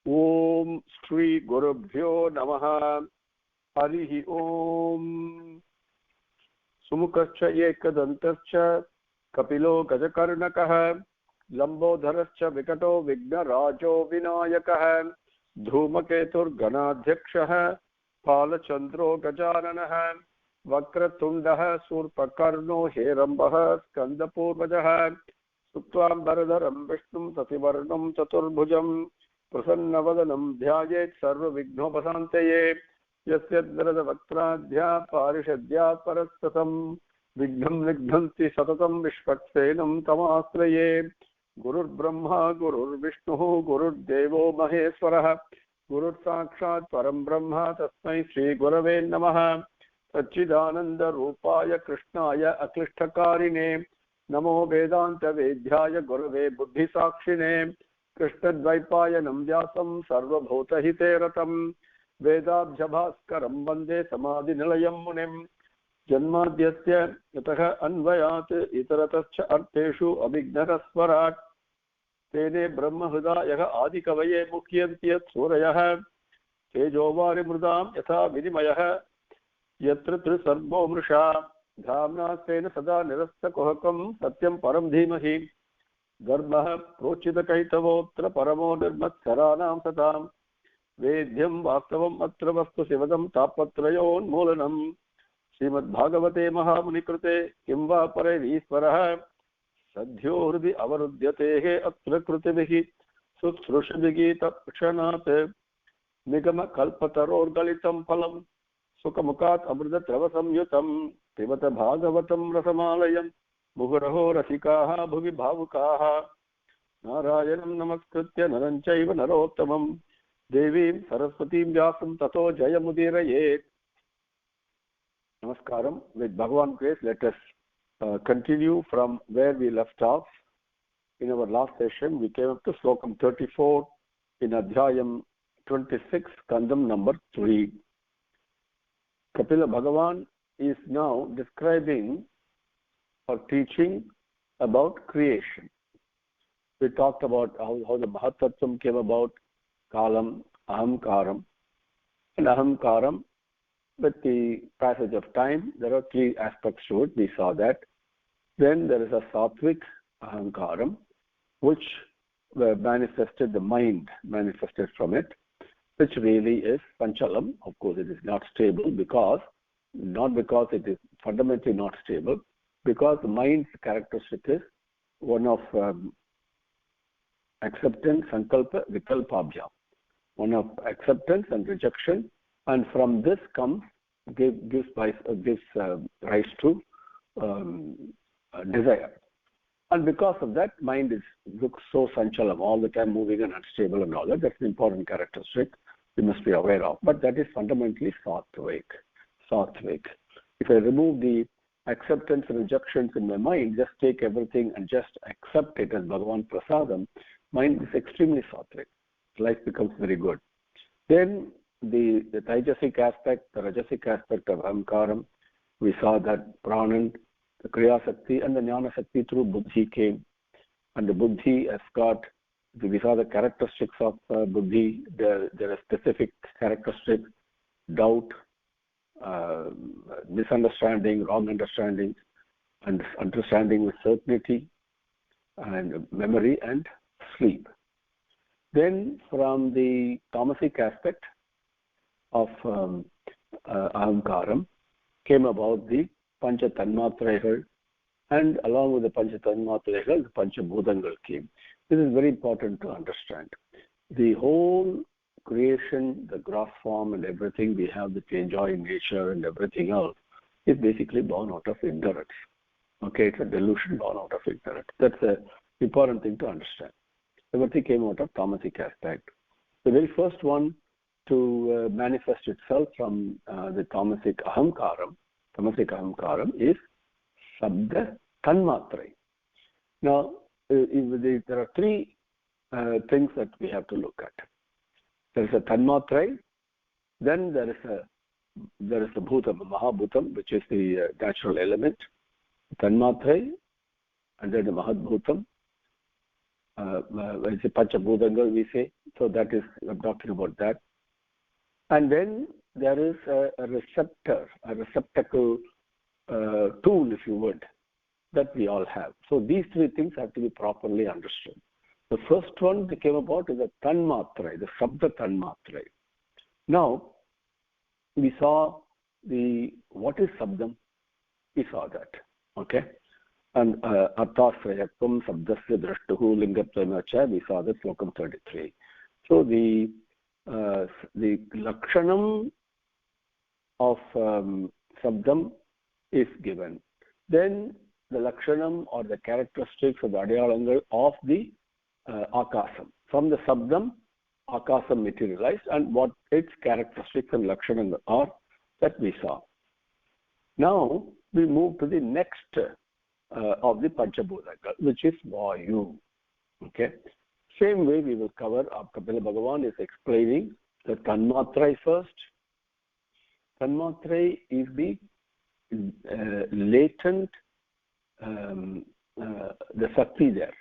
Om Shri Gurubhyo Namaha. Harihi Om. Sumukascha Ekadantascha Kapilo Gajakarnakaha Lambodharascha Vikato Vignarajo Vinayakaha Dhumaketur Ganadhyakshaha Palachandro Gajananaha Vakratundaha Surpakarno Herambaha Skandapurvajaha Sutvam Bharadharam Vishnum Sasivarnam Chaturbhujam Prasannavadanam Dhyayet Sarva Vighnopasanteye Yasyadvarada Vaktradhya Parishadhya Parastatam Vignam Nigdhanti Satatam Vishwaksenam Tamasraye Gurur Brahma Gurur Vishnu Gurur Devo Maheswaraha Gurur Sakshat Param Brahma Tasmai Shri Gurave Namaha Satchidananda Rupaya Krishnaya Aklishtakarine Namo Vedanta Vedhyaya Gurave Buddhi Sakshine Krishna Dvaipaya Namvyasam Sarva Bhota Hiteratam Vedabhyabhaskaram Vande Samadhi Nilayam Munim Janmadhyasya Yataha Anvayat Itaratascha Arteshu Abhignarasvarat Tene Brahma Hridayaha Adikavaye Mukhyantiyat Surayaha Tejovari Mrudam Yatha Vidimayaha Yatra Trisarvo Mrisha Dhamna Sena Sada Nirasta Kohakam Satyam Param Dhimahi Garbha Prochita Kaitavotra Paramo Nirmatsaranam Satam Vedhyam Vastavam Atra Vastu Sivadam Tapatrayon Molanam Srimad Bhagavate Mahamunikrute Kimva Pare Vishwaraha Sadhyo Hridi Avarudhyatehe Atra Krutivihi Sutsrushadigi Takshanate Nigama Kalpataror Galitam Palam Sukamukat Amrita Travasam Yutam Pivata Bhagavatam Rasamalayam Muhuraho Rasikaha Bhuvi Bhavukaha Narayanam Namaskritya Naranchaiva Narottamam Devim Saraswatim Vyasam Tato Jayamudiraye. Namaskaram. With Bhagavan grace, let us continue from where we left off. In our last session, we came up to Slokam 34 in Adhyayam 26, Kandam number 3. Kapila Bhagavan is now describing or teaching about creation. We talked about how the Mahatattvam came about, Kalam, Ahamkaram. And Ahamkaram, with the passage of time, there are 3 aspects to it. We saw that. Then there is a Sattvic Ahamkaram, which manifested, the mind manifested from it, which really is Panchalam. Of course, it is not stable not because it is fundamentally not stable, because the mind's characteristic is one of acceptance, sankalpa, vikalpabhya, one of acceptance and rejection, and from this gives rise to desire. And because of that, mind looks so sanchalam, all the time moving and unstable and all that. That's an important characteristic we must be aware of. But that is fundamentally sattvic. If I remove the acceptance and rejections in my mind, just take everything and just accept it as Bhagavan Prasadam, mind is extremely sattvic. Life becomes very good. Then the Taijasic aspect, the Rajasic aspect of Ahamkaram, we saw that Pranan, the Kriya Sakti and the Jnana Sakti through Buddhi came. And the Buddhi has got, we saw the characteristics of Buddhi. There are specific characteristics, doubt, misunderstanding, wrong understanding, and understanding with certainty, and memory and sleep. Then from the tamasic aspect of Ahamkaram came about the Pancha Tanmatrayal, and along with the Pancha Tanmatrayal, the Pancha Bhutangal came. This is very important to understand. The whole creation, the gross form and everything we have that we enjoy in nature and everything else is basically born out of ignorance. Okay, it's a delusion born out of ignorance. That's an important thing to understand. Everything came out of tamasic aspect. The very first one to manifest itself from the tamasic ahamkaram is Sabda Tanmatrai. Now, there are 3 things that we have to look at. There is a Tanmatrai, then there is a Bhutam, Mahabhutam, which is the natural element, Tanmatrai, and then the Mahadbhutam, it's a Panchabhutanga, we say. So that is, I'm talking about that. And then there is a receptacle tool, if you would, that we all have. So these three things have to be properly understood. The first one that came about is the Tanmatrai, the Sabda Tanmatrai. Now, we saw what is Sabdam? We saw that, okay? And Arthasrayatvam Sabdasya Drashtuhu Lingatvacha, we saw that Slokam 33. So the Lakshanam of Sabdam is given. Then the Lakshanam or the characteristics of the Adyalangal of the Akasam. From the Sabdam, Akasam materialized, and what its characteristics and Lakshanam are, that we saw. Now we move to the next of the Panchabhutanga, which is Vaayu. Okay. Same way we will cover. Kapila Bhagavan is explaining the Tanmatrai first. Tanmatrai is the latent, the Sakti there.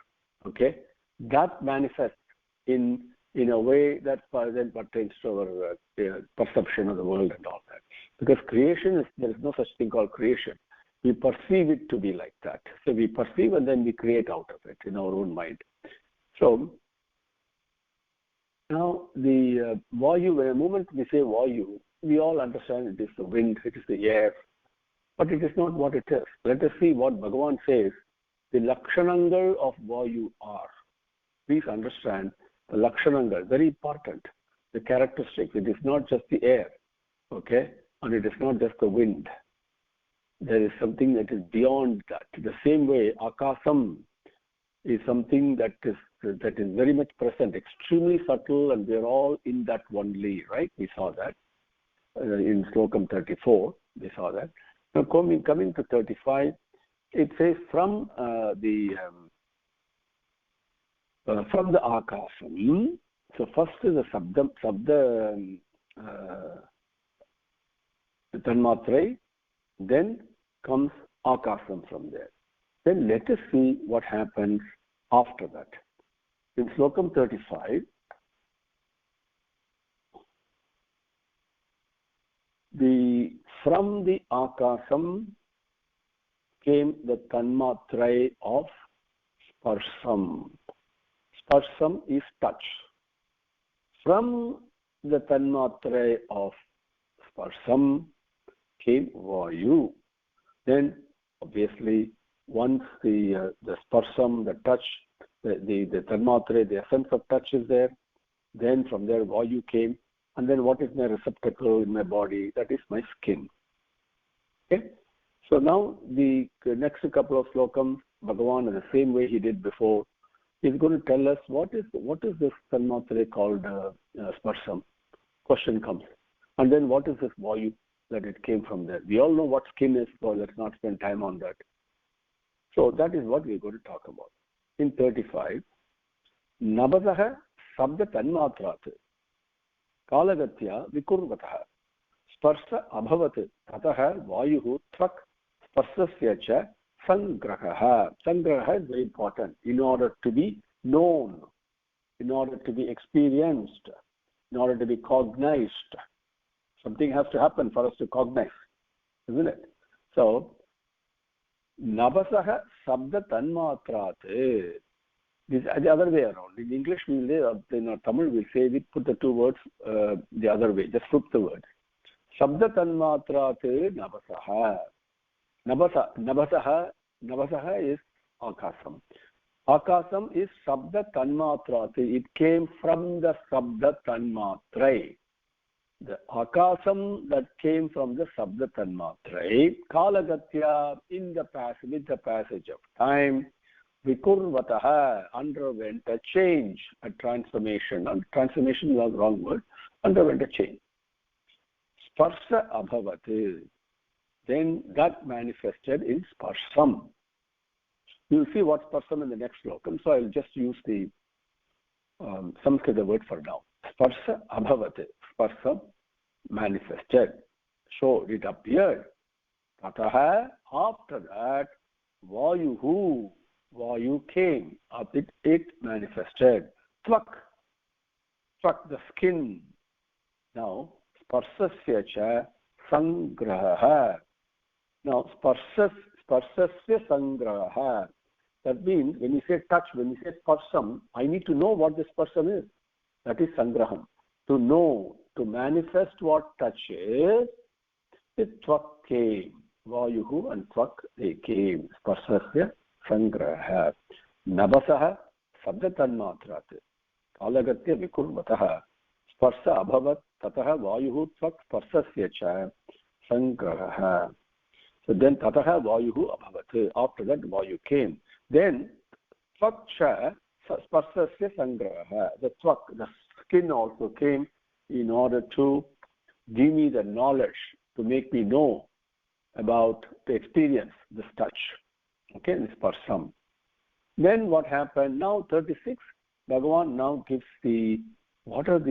Okay. That manifests in a way that then pertains to our perception of the world and all that. Because creation there is no such thing called creation. We perceive it to be like that. So we perceive and then we create out of it in our own mind. So now the Vaayu, the moment we say Vaayu, we all understand it is the wind, it is the air, but it is not what it is. Let us see what Bhagavan says the Lakshanangal of Vaayu are. Please understand the Lakshanangal, very important, the characteristics. It is not just the air, okay, and it is not just the wind. There is something that is beyond that. The same way, Akasam is something that is very much present, extremely subtle, and we are all in that only, right? We saw that in Slokam 34. We saw that. Now coming to 35, it says from the Akasam. So first is the Sabda Tanmatrai, then comes Akasam from there. Then let us see what happens after that. In Slokam 35, from the Akasam came the Tanmatrai of Sparsam. Sparsam is touch. From the Tanmatrai of Sparsam came Vaayu. Then, obviously, once the Sparsam, the touch, the Tanmatrai, the essence of touch is there, then from there Vaayu came, and then what is my receptacle in my body? That is my skin. Okay? So now the next couple of slokams, Bhagavan, in the same way he did before, is going to tell us what is this Tanmatrai called Sparsam. Question comes. And then what is this Vaayu that it came from there? We all know what skin is, so let's not spend time on that. So that is what we're going to talk about. In 35, Nabadaha Sabda Tanmatrat Kalagatya Vikurvataha Sparsa Abhavat Tataha Vayuhu Trak Sparsasya Cha Sangraha. Sangraha is very important in order to be known, in order to be experienced, in order to be cognized. Something has to happen for us to cognize, isn't it? So, Nabasaha Sabda Tanmatrat. This is the other way around. In English, in Tamil, we'll say we put the two words the other way, just flip the words. Sabda Tanmatrat Nabasaha. Nabasaha is Akasam. Akasam is Sabda Tanmatrat. It came from the Sabda Tanmatrai. The Akasam that came from the Sabda Tanmatrai, Kalagatya, with the passage of time, Vikurvataha, underwent a change, a transformation. And transformation was the wrong word, underwent a change. Sparsa Abhavat, then that manifested in Sparsam. You'll see what Sparsam in the next slokam, so I'll just use the Sanskrit word for now. Sparsa Abhavat, Sparsam manifested, showed, it appeared. Tataha, after that, Vayuhu, Vaayu came. It manifested. Tvak, the skin. Now, sparsasya cha sangraha. Now, sparsasya sangraha. That means when you say touch, when you say sparsam, I need to know what this sparsam is. That is sangraham. To know, to manifest what touch is, the tvak came. Vayuhu and tvak, they came. Sparsasya sangraha. Nabasaha sabdatanmatrat. Alagatya vikurvataha. Sparsa abhavat tataha vayuhu tvak sparsasya cha sangraha. So then tataha vayuhu abhavat. After that vayu came. Then tvak cha sparsasya sangraha. The tvak, the skin also came in order to give me the knowledge, to make me know about the experience, this touch. Okay, this sparsam. Then what happened? Now 36, Bhagavan now gives what is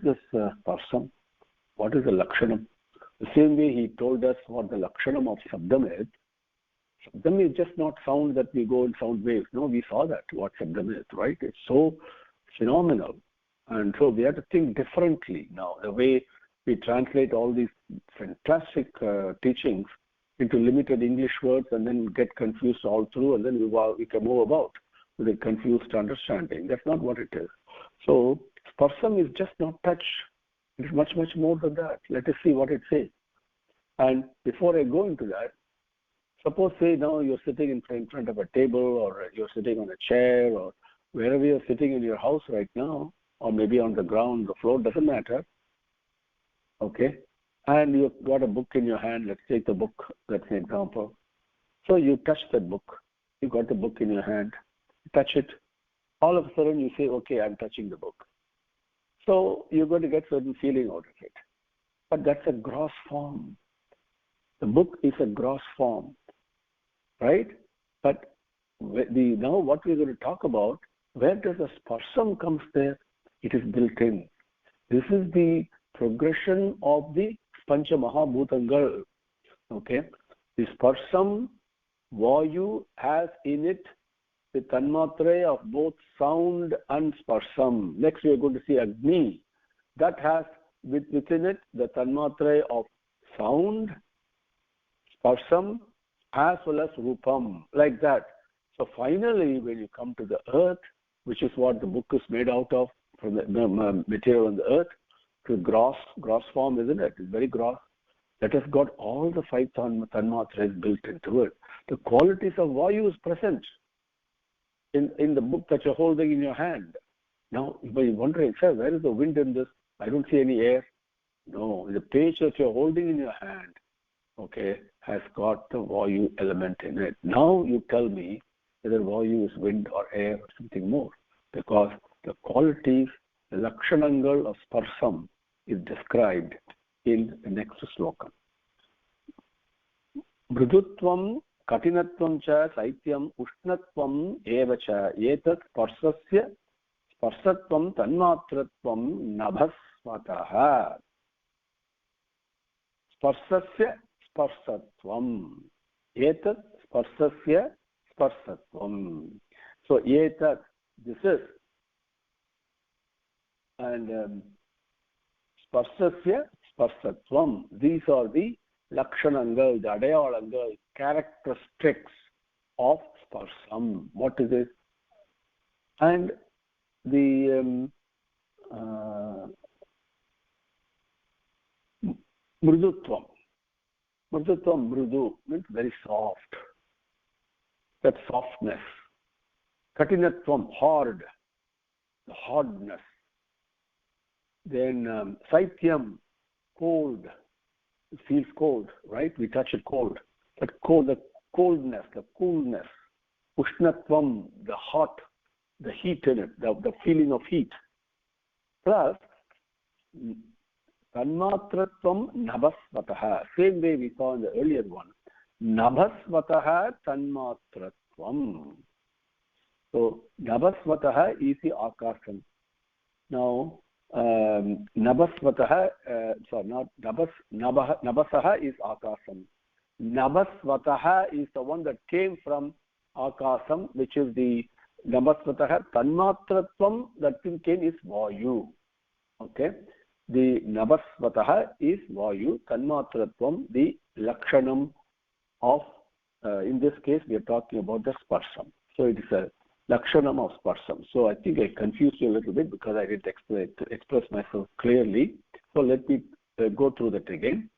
this sparsam? What is the lakshanam? The same way he told us what the lakshanam of sabdam is. Sabdam is just not sound that we go in sound waves. No, we saw that, what sabdam is, right? It's so phenomenal. And so we have to think differently now. The way we translate all these fantastic teachings into limited English words and then get confused all through, and then we can move about with a confused understanding. That's not what it is. So sparsam is just not touch. It is much, much more than that. Let us see what it says. And before I go into that, suppose say now you're sitting in front of a table, or you're sitting on a chair, or wherever you're sitting in your house right now, or maybe on the ground, the floor, doesn't matter. Okay? And you've got a book in your hand. Let's take the book. That's an example. So you touch that book. You got the book in your hand. You touch it. All of a sudden you say, okay, I'm touching the book. So you're going to get certain feeling out of it. But that's a gross form. The book is a gross form. Right? But now what we're going to talk about, where does the sparsam comes there? It is built in. This is the progression of the Pancha Mahabhutangal. Okay? The sparsam, Vaayu has in it the tanmatre of both sound and sparsam. Next we are going to see Agni. That has within it the tanmatre of sound, sparsam, as well as rupam. Like that. So finally, when you come to the earth, which is what the book is made out of, from the material on the earth, to gross form, isn't it? It's very gross. That has got all the 5 tanmatras built into it. The qualities of Vaayu is present in the book that you're holding in your hand. Now, you're wondering, sir, where is the wind in this? I don't see any air. No, the page that you're holding in your hand, okay, has got the Vaayu element in it. Now you tell me whether Vaayu is wind or air or something more, because the qualities, the lakshanangal of sparsam is described in the next sloka. Mridutvam, katinatvam cha, saityam, ushnatvam eva cha, etat sparsatvam tanmatratvam nabhasvataha. Sparsasya sparsatvam. Etat sparsasya sparsatvam. So etat, this is, and sparsasya sparsatvam. These are the lakshanangal, the adayalangal, characteristics of sparsam. What is it? And the mridutvam. Mridutvam, mridu means very soft. That softness. Katinatvam, hard. The hardness. Then saityam, cold. It feels cold, right? We touch it cold. But cold, the coldness, the coolness. Ushnatvam, the hot, the heat in it, the feeling of heat. Plus, tanmatratvam nabhasvataha. Same way we saw in the earlier one. Nabhasvataha tanmatratvam. So, nabhasvataha is the akasam. Now, nabhasvataha, not nabasaha is akasam. Nabhasvataha is the one that came from Akasam, which is the Nabasvatah, Tanmatratvam, that thing came is Vaayu. Okay? The Nabasvatah is Vaayu, Tanmatratvam, the Lakshanam of, in this case, we are talking about the Sparsam. So it is a Lakshanam of Sparsam. So I think I confused you a little bit because I didn't express myself clearly. So let me go through that again.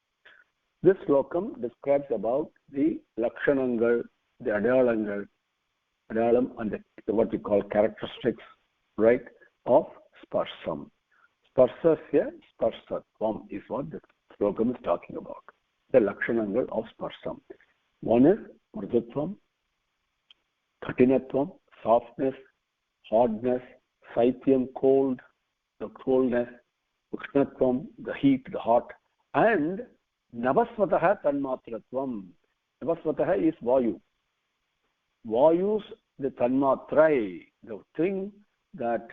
This slokam describes about the Lakshanangal, the Adayalangal, and the, what we call characteristics, right, of Sparsam. Sparsasya Sparsatvam is what the slokam is talking about. The Lakshanangal of Sparsam. One is Mridutvam, Katinatvam, softness, hardness, Saithyam, cold, the coldness, Ushnatvam, the heat, the hot, and Nabasvataha Tanmatratvam. Nabasvataha is Vaayu. Vaayus, the Tanmatrai, the thing that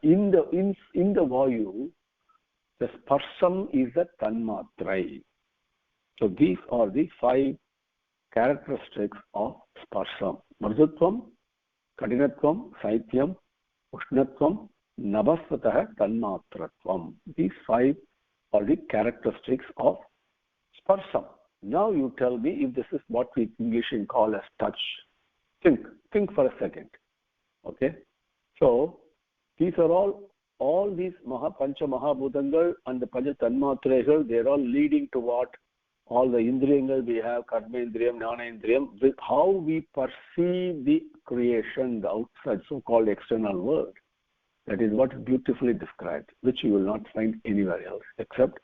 in the Vaayu, the Sparsam is the Tanmatrai. So these are the 5 characteristics of Sparsam. Mridutvam, Kadinatvam, Saithyam, Ushnatvam, Nabasvatah, Tanmatratvam. These 5 are the characteristics of Sparsam. Now you tell me if this is what we English call as touch. Think for a second. Okay? So these are all these Pancha Mahabhutangal and the Pancha Tanmatrayal, they are all leading to what? All the Indriyangal we have, Karma Indriyam, Jnana Indriyam, with how we perceive the creation, the outside, so-called external world. That is what is beautifully described, which you will not find anywhere else, except,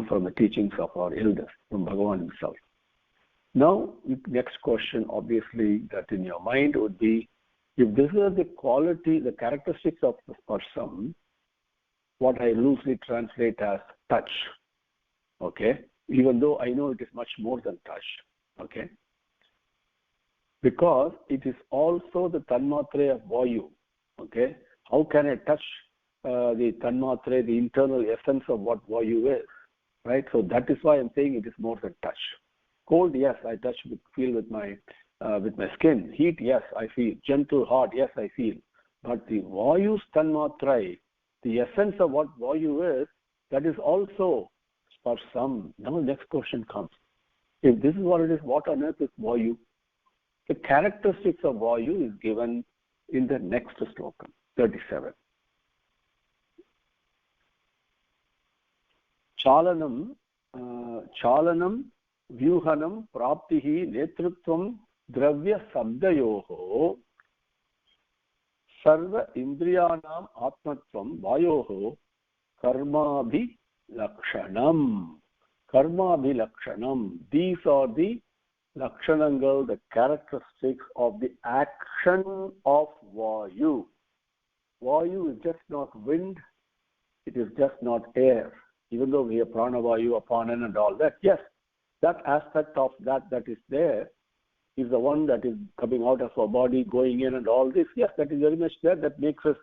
from the teachings of our elders, from Bhagavan himself. Now, next question, obviously, that in your mind would be, if this is the quality, the characteristics of the Sparsam, what I loosely translate as touch, okay? Even though I know it is much more than touch, okay? Because it is also the Tanmatre of Vaayu, okay? How can I touch the Tanmatre, the internal essence of what Vaayu is, right? So that is why I'm saying it is more than touch. Cold, yes, I feel with my skin. Heat, yes, I feel. Gentle, hot, yes, I feel. But the Vaayu's Tanmatre, the essence of what Vaayu is, that is also Sparsam. Now the next question comes. If this is what it is, what on earth is Vaayu? The characteristics of Vaayu is given in the next slokam, 37. Chalanam, Vyuhanam, Praptihi, Netrutvam, Dravya Sabdayoho, Sarva Indriyanam Atmatvam, Vayoho, Karmabhi Lakshanam. Karmabhi Lakshanam. These are the Lakshanangal, the characteristics of the action of Vaayu. Vaayu is just not wind, it is just not air. Even though we have Prana Vaayu, Apanan and all that, yes, that aspect of that is there is the one that is coming out of our body, going in and all this. Yes, that is very much there. That makes us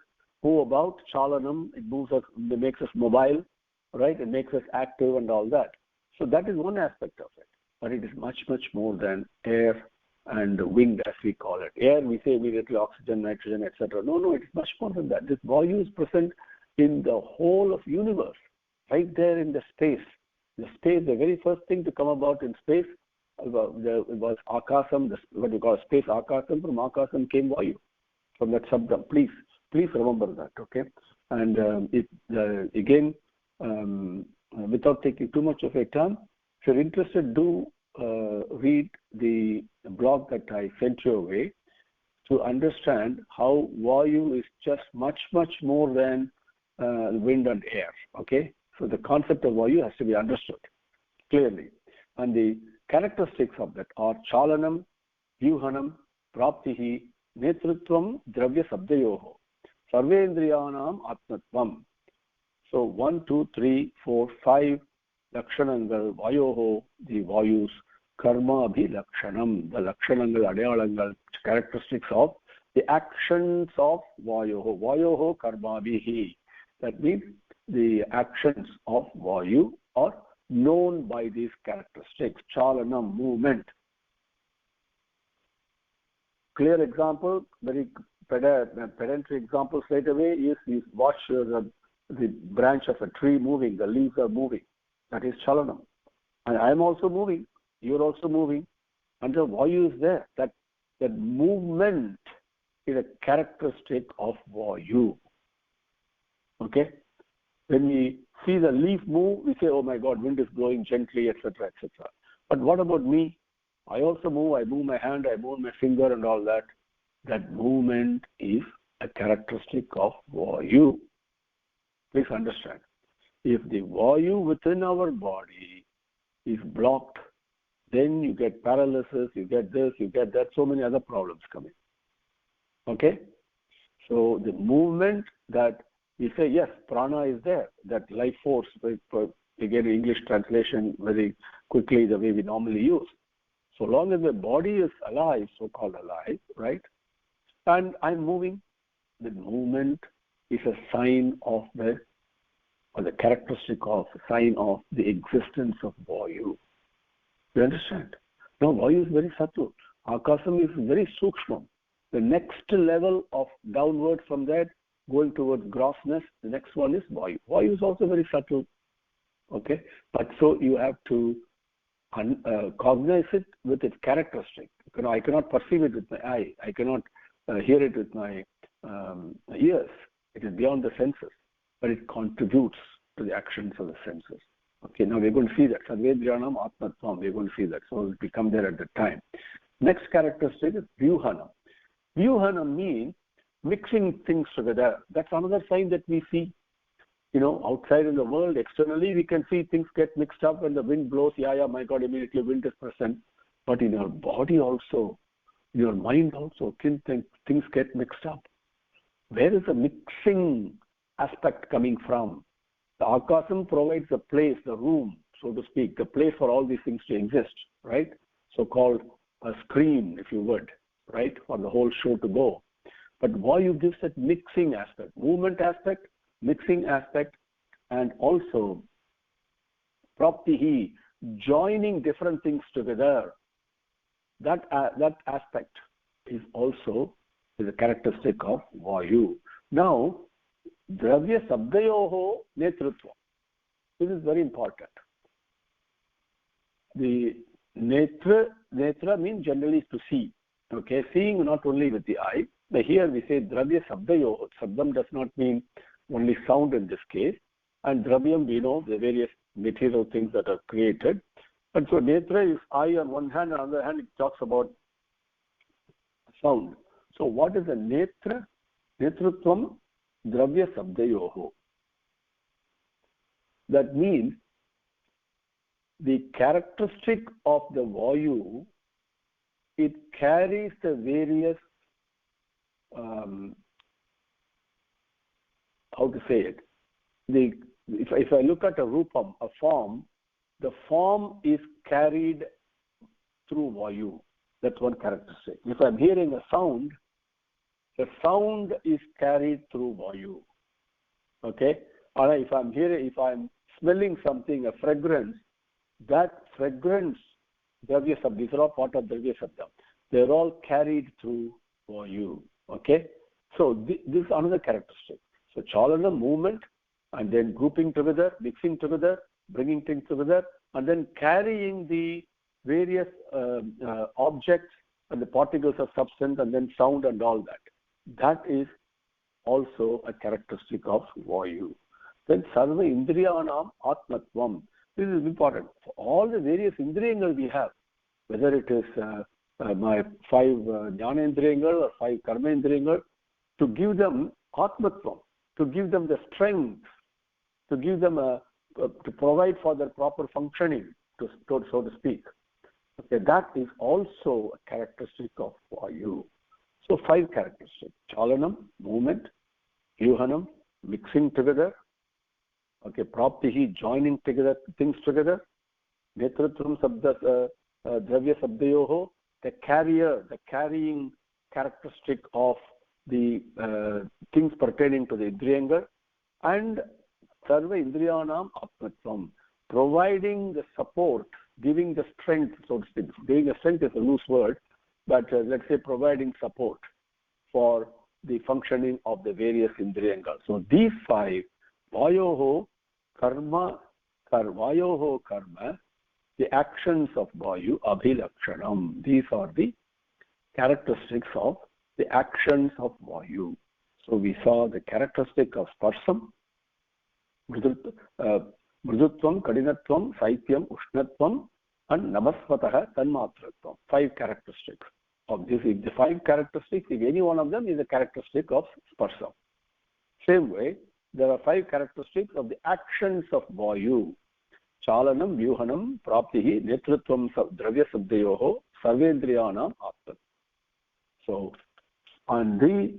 move about. Chalanam, it moves us, it makes us mobile, right? It makes us active and all that. So that is one aspect of it. But it is much, much more than air and wind, as we call it. Air, we say immediately oxygen, nitrogen, etc. No, it is much more than that. This Vaayu is present in the whole of universe, right there in the space. The space, the very first thing to come about in space was Akasam, what we call space Akasam. From Akasam came Vaayu, from that Sabdam. Please remember that, okay? And again, without taking too much of your time, if you're interested, do read the blog that I sent your way to understand how Vaayu is just much, much more than wind and air, okay? So the concept of Vaayu has to be understood clearly. And the characteristics of that are Chalanam, Vyuhanam, Praptihi, Netrutvam, Dravya Sabdayoho, Sarvendriyanam Atmatvam. So 1, 2, 3, 4, 5 Lakshanangal, Vayoho, the Vaayus, Karma Abhi Lakshanam, the Lakshanangal, Adayalangal, characteristics of the actions of Vayoho. Vayoho Karma Abhihi. That means the actions of Vaayu are known by these characteristics. Chalanam, movement. clear example, very pedantry example straight away is you watch the branch of a tree moving, the leaves are moving. That is chalanam. And I am also moving, you are also moving, and the Vaayu is there. That movement is a characteristic of Vaayu. Okay? When we see the leaf move, we say, oh my God, wind is blowing gently, etc., etc. But what about me? I also move, I move my hand, I move my finger and all that. That movement is a characteristic of Vaayu. Please understand. If the Vaayu within our body is blocked, then you get paralysis, you get this, you get that, so many other problems coming. Okay? So the movement that we say, yes, prana is there, that life force, again English translation very quickly the way we normally use. So long as the body is alive, so-called alive, right? And I'm moving, the movement is a sign of the characteristic of, sign of the existence of Vaayu. You understand? Now Vaayu is very subtle. Akasam is very sukshma. The next level of downward from that, going towards grossness, the next one is Vaayu. Vaayu is also very subtle. Okay? But so you have to cognize it with its characteristic. I cannot perceive it with my eye. I cannot hear it with my ears. It is beyond the senses. But it contributes to the actions of the senses. Okay, now we're going to see that. Sadvedriyanam Atmatvam, we're going to see that. So we come there at the time. Next characteristic is Vyuhanam. Vyuhanam means mixing things together. That's another sign that we see. Outside in the world, externally, we can see things get mixed up when the wind blows. Yeah, my God, immediately wind is present. But in your body also, in your mind also, things get mixed up. Where is the mixing aspect coming from? The Akasam provides the place, the room, so to speak, the place for all these things to exist, right? So-called a screen, if you would, right, for the whole show to go. But Vaayu gives that mixing aspect, movement aspect, mixing aspect, and also praptihi, joining different things together. That aspect is also a characteristic of Vaayu. Now, Dravya Sabdayoho Netrutva. This is very important. The netra means generally to see. Okay, seeing not only with the eye. But here we say Dravya Sabdayoho. Sabdam does not mean only sound in this case. And Dravyam, we know the various material things that are created. And so netra is eye on one hand, on the other hand it talks about sound. So what is a netra? Netrutvam Dravya Sabdayoho. That means the characteristic of the Vaayu, it carries the various, how to say it? If I look at a rupam, a form, the form is carried through Vaayu. That's one characteristic. If I'm hearing a sound, the sound is carried through Vaayu. Okay? Or if I'm smelling something, a fragrance, that fragrance, Dravya Sabda, these are all part of Dravya Sabda. They're all carried through Vaayu. Okay? So this is another characteristic. So chalana, movement, and then grouping together, mixing together, bringing things together, and then carrying the various objects and the particles of substance, and then sound and all that. That is also a characteristic of Vaayu. Then Sarva Indriyanam Atmatvam. This is important. For all the various indriyangal we have, whether it is my 5 jnana indriyangal or 5 karma indriyangal, to give them Atmatvam, to give them the strength, to give them to provide for their proper functioning, so to speak. Okay, that is also a characteristic of Vaayu. So 5 characteristics: chalanam, movement; yuhanam, mixing together; okay, praptihi, joining together things together; netrutvam sabda, dravya sabdayoho, the carrying characteristic of the things pertaining to the indriyangal; and sarva indriyanam atmatvam, providing the support, giving the strength, so to speak. Giving the strength is a loose word, but let's say providing support for the functioning of the various indriyangas. So these 5, Vayoho karma, the actions of Vayu, Abhilakshanam. These are the characteristics of the actions of Vayu. So we saw the characteristic of Sparsam, Mridutvam, Kadinatvam, Saithyam, Ushnatvam, and Namaspataha, Tanmatratvam. 5 characteristics of this. If the 5 characteristics, if any one of them is a characteristic of Sparsam. Same way, there are 5 characteristics of the actions of Vayu. Chalanam, Vyuhanam, Praptihi, Netritvam, Dravya Sabdayoho, Sarvendriyanam, Atman. So, and the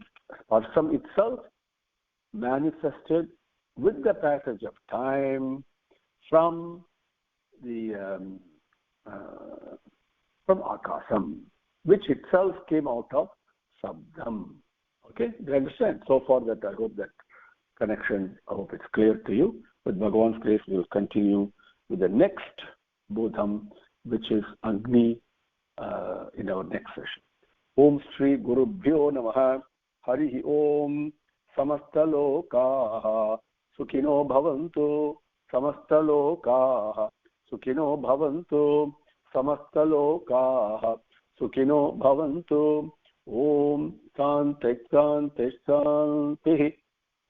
Sparsam itself manifested with the passage of time from the from Akasam, which itself came out of Sabdam. Okay, do you understand? So far that I hope that connection, I hope it's clear to you. With Bhagavan's grace, we will continue with the next Bodham, which is Agni, in our next session. Om Shri Guru Bhyo Namaha. Harihi Om. Samastalokaha Sukhino Bhavantu. Samastalokaha Sukhino Bhavantu. Samastalokaha Sukhino Bhavantu. Om Shanti Shanti Shanti.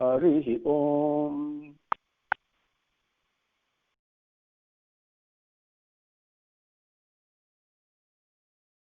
Harihi Om.